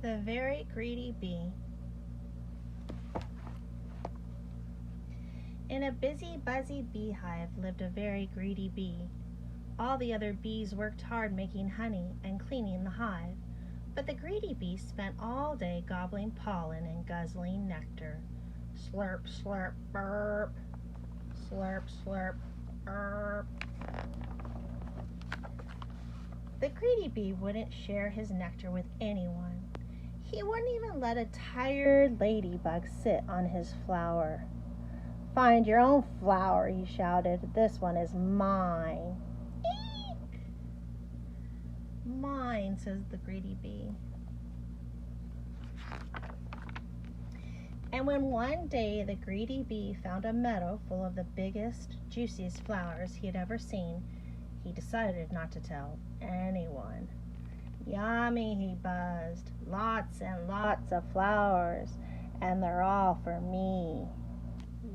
The Very Greedy Bee. In a busy, buzzy beehive lived a very greedy bee. All the other bees worked hard making honey and cleaning the hive, but the greedy bee spent all day gobbling pollen and guzzling nectar. Slurp, slurp, burp. Slurp, slurp, burp. The greedy bee wouldn't share his nectar with anyone. He wouldn't even let a tired ladybug sit on his flower. "Find your own flower," he shouted. "This one is mine." "Eek!" "Mine," says the greedy bee. And when one day the greedy bee found a meadow full of the biggest, juiciest flowers he had ever seen, he decided not to tell anyone. "Yummy," he buzzed. "Lots and lots of flowers, and they're all for me."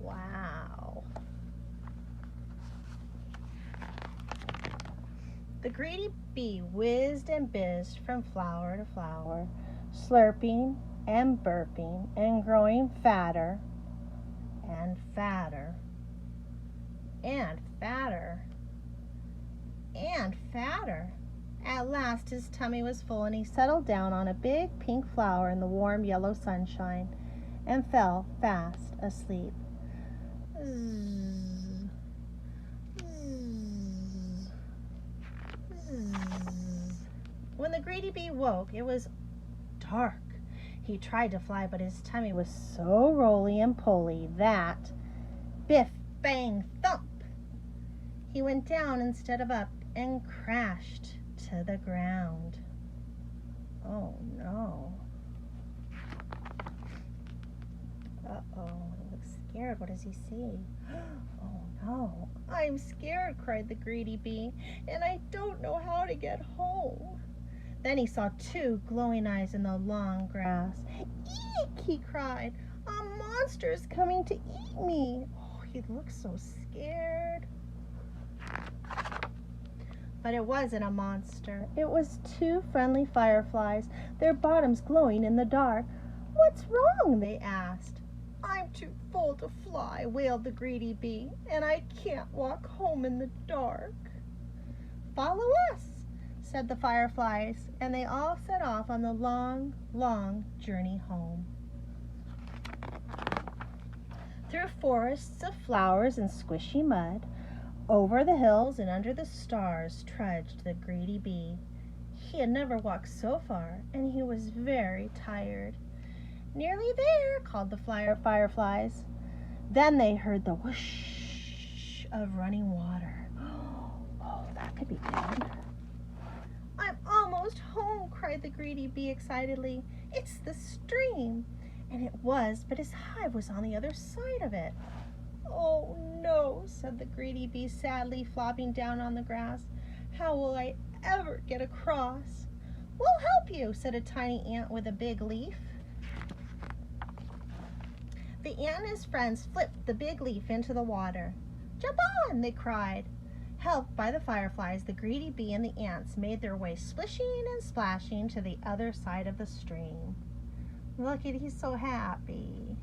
Wow. The greedy bee whizzed and bizzed from flower to flower, slurping and burping and growing fatter and fatter and fatter and fatter. At last his tummy was full and he settled down on a big pink flower in the warm yellow sunshine and fell fast asleep. Zzz, zzz, zzz. When the greedy bee woke, it was dark. He tried to fly, but his tummy was so roly and pulley that biff, bang, thump! He went down instead of up and crashed to the ground. Oh no. Uh-oh, he looks scared. What does he see? Oh no. "I'm scared," cried the greedy bee, "and I don't know how to get home." Then he saw two glowing eyes in the long grass. "Eek!" he cried. "A monster is coming to eat me." Oh, he looked so scared. But it wasn't a monster. It was two friendly fireflies, their bottoms glowing in the dark. "What's wrong?" they asked. "I'm too full to fly," wailed the greedy bee, "and I can't walk home in the dark." "Follow us," said the fireflies, and they all set off on the long, long journey home. Through forests of flowers and squishy mud, over the hills and under the stars trudged the greedy bee. He had never walked so far, and he was very tired. "Nearly there," called the fireflies. Then they heard the whoosh of running water. Oh, that could be good. "I'm almost home," cried the greedy bee excitedly. "It's the stream." And it was, but his hive was on the other side of it. "Oh no," said the greedy bee sadly, flopping down on the grass. "How will I ever get across?" "We'll help you," said a tiny ant with a big leaf. The ant and his friends flipped the big leaf into the water. "Jump on!" they cried. Helped by the fireflies, the greedy bee and the ants made their way splishing and splashing to the other side of the stream. Look at, he's so happy.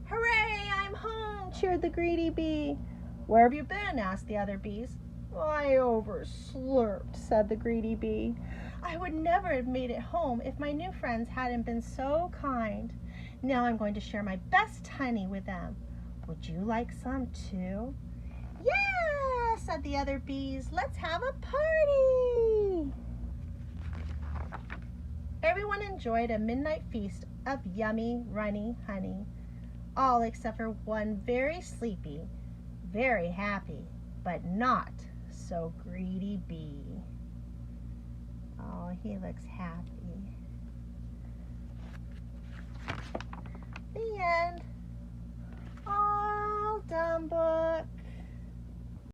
"Hooray, I'm home!" cheered the greedy bee. "Where have you been?" asked the other bees. "I overslurped," said the greedy bee. "I would never have made it home if my new friends hadn't been so kind. Now I'm going to share my best honey with them. Would you like some too?" "Yeah," said the other bees. "Let's have a party." Everyone enjoyed a midnight feast of yummy, runny honey. All except for one very sleepy, very happy, but not so greedy bee. Oh, he looks happy. The end. All done, boys.